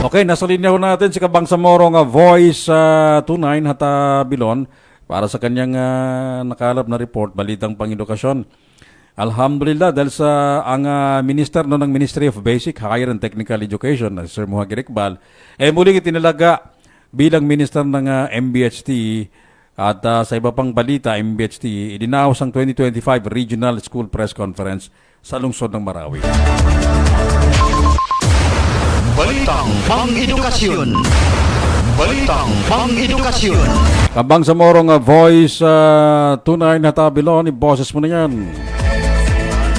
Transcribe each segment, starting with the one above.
Okay, nasa linya ho natin si Kabangsamoro nga Voice 29 Hata Bilon para sa kanyang nakalap na report, balitang pangedukasyon. Alhamdulillah dahil sa ang minister ng Ministry of Basic, Higher and Technical Education, na Sir Muhagir Iqbal, muling itinalaga bilang minister ng MBHT at sa iba pang balita, MBHT, idinaos ang 2025 Regional School Press Conference sa lungsod ng Marawi. Balitang Pang-edukasyon. Balitang Pang-edukasyon. Kabangsamoro nga Voice 29 Hata Bilon, i-boses mo na yan.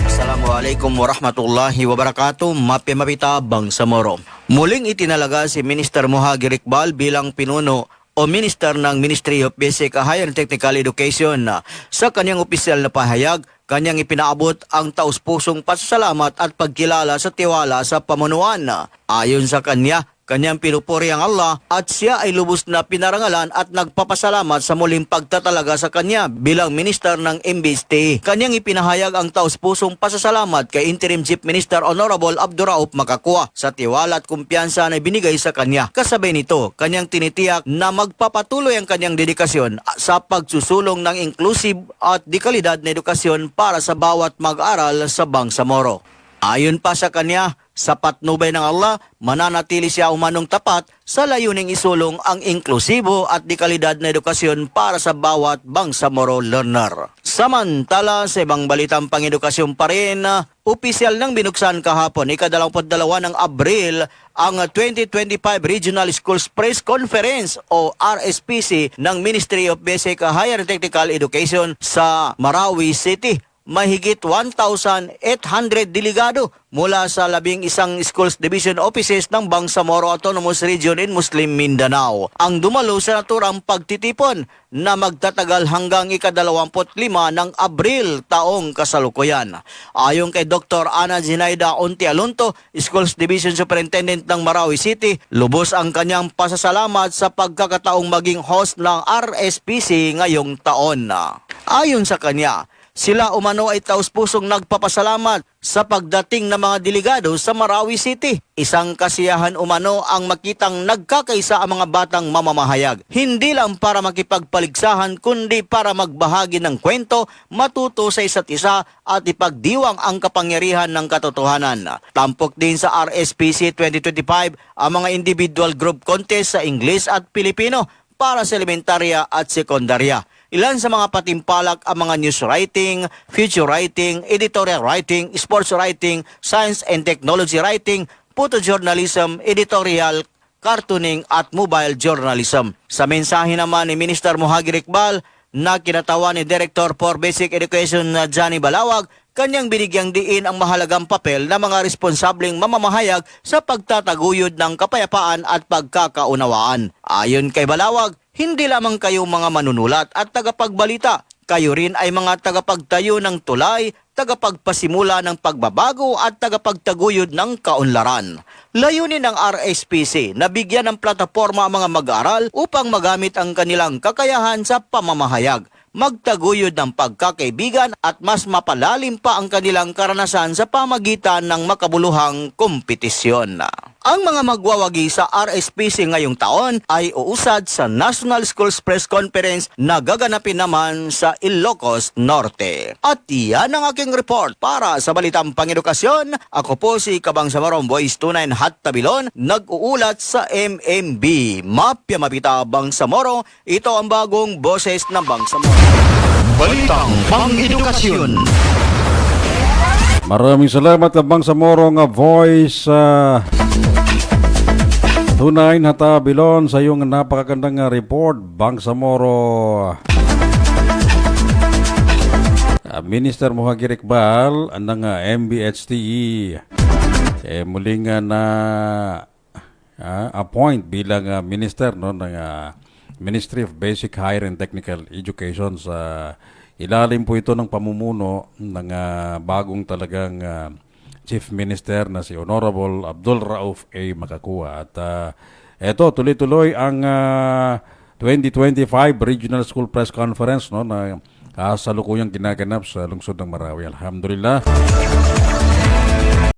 Assalamualaikum warahmatullahi wabarakatuh. Mapimapita Bangsamoro. Muling itinalaga si Minister Muhagir Iqbal bilang pinuno o Minister ng Ministry of Basic Higher and Technical Education. Sa kanyang opisyal na pahayag, kanyang ipinaabot ang taus-pusong pasasalamat at pagkilala sa tiwala sa pamunuan. Ayon sa kanya, kanyang pinupuri ang Allah at siya ay lubos na pinarangalan at nagpapasalamat sa muling pagtatalaga sa kanya bilang minister ng MBHT. Kanyang ipinahayag ang taus-pusong pasasalamat kay Interim Chief Minister Honorable Abdurrauf Makakua sa tiwala at kumpiyansa na binigay sa kanya. Kasabay nito, kanyang tinitiyak na magpapatuloy ang kanyang dedikasyon sa pagsusulong ng inclusive at dekalidad na edukasyon para sa bawat mag-aral sa Bangsamoro. Ayon pa sa kanya, sa patnubay ng Allah, mananatili siya umanong tapat sa layuning isulong ang inklusibo at dekalidad na edukasyon para sa bawat Bangsamoro learner. Samantala, sa ibang balitang pangedukasyon pa rin, opisyal nang binuksan kahapon, ika-22 ng Abril, ang 2025 Regional Schools Press Conference o RSPC ng Ministry of Basic Higher and Technical Education sa Marawi City. Mahigit 1,800 delegado mula sa 11 schools division offices ng Bangsamoro Autonomous Region in Muslim Mindanao ang dumalo sa naturang pagtitipon na magtatagal hanggang ika-25 ng Abril taong kasalukuyan. Ayon kay Dr. Ana Zinaida Ontialonto, Schools Division Superintendent ng Marawi City, lubos ang kanyang pasasalamat sa pagkakataong maging host ng RSPC ngayong taon. Ayon sa kanya, sila umano ay taus-pusong nagpapasalamat sa pagdating ng mga delegado sa Marawi City. Isang kasiyahan umano ang makitang nagkakaisa ang mga batang mamamahayag. Hindi lang para makipagpaligsahan kundi para magbahagi ng kwento, matuto sa isa't isa at ipagdiwang ang kapangyarihan ng katotohanan. Tampok din sa RSPC 2025 ang mga individual group contest sa English at Pilipino para sa elementarya at sekundarya. Ilan sa mga patimpalak ang mga news writing, future writing, editorial writing, sports writing, science and technology writing, photojournalism, editorial, cartooning at mobile journalism. Sa mensahe naman ni Minister Muhagir Iqbal na kinatawan ni Director for Basic Education na Johnny Balawag, kanyang binigyang diin ang mahalagang papel ng mga responsableng mamamahayag sa pagtataguyod ng kapayapaan at pagkakaunawaan. Ayon kay Balawag, hindi lamang kayo mga manunulat at tagapagbalita, kayo rin ay mga tagapagtayo ng tulay, tagapagpasimula ng pagbabago at tagapagtaguyod ng kaunlaran. Layunin ng RSPC na bigyan ng plataporma ang mga mag-aaral upang magamit ang kanilang kakayahan sa pamamahayag, magtaguyod ng pagkakaibigan at mas mapalalim pa ang kanilang karanasan sa pamagitan ng makabuluhang kompetisyon. Ang mga magwawagi sa RSPC ngayong taon ay uusad sa National Schools Press Conference na gaganapin naman sa Ilocos Norte. At yan ang aking report para sa Balitang Pangedukasyon. Ako po si Kabangsamoro Voice 29 Hata Bilon, nag-uulat sa MMB. Mapya Mapita Bangsamoro, ito ang bagong boses ng Bangsamoro. Balitang Pang-edukasyon. Maraming salamat Kabangsamoro nga Voice 29 Hata Bilon sa iyong napakagandang report. Bangsamoro Minister Muhagir Iqbal ng MBHTE muling na appoint bilang minister ng Ministry of Basic Higher and Technical Education. Sa ilalim po ito ng pamumuno ng bagong talagang Chief Minister na si Honorable Abdurrauf Makakua. At eto, tuloy-tuloy ang 2025 Regional School Press Conference na kasalukuyang ginaganap sa lungsod ng Marawi. Alhamdulillah.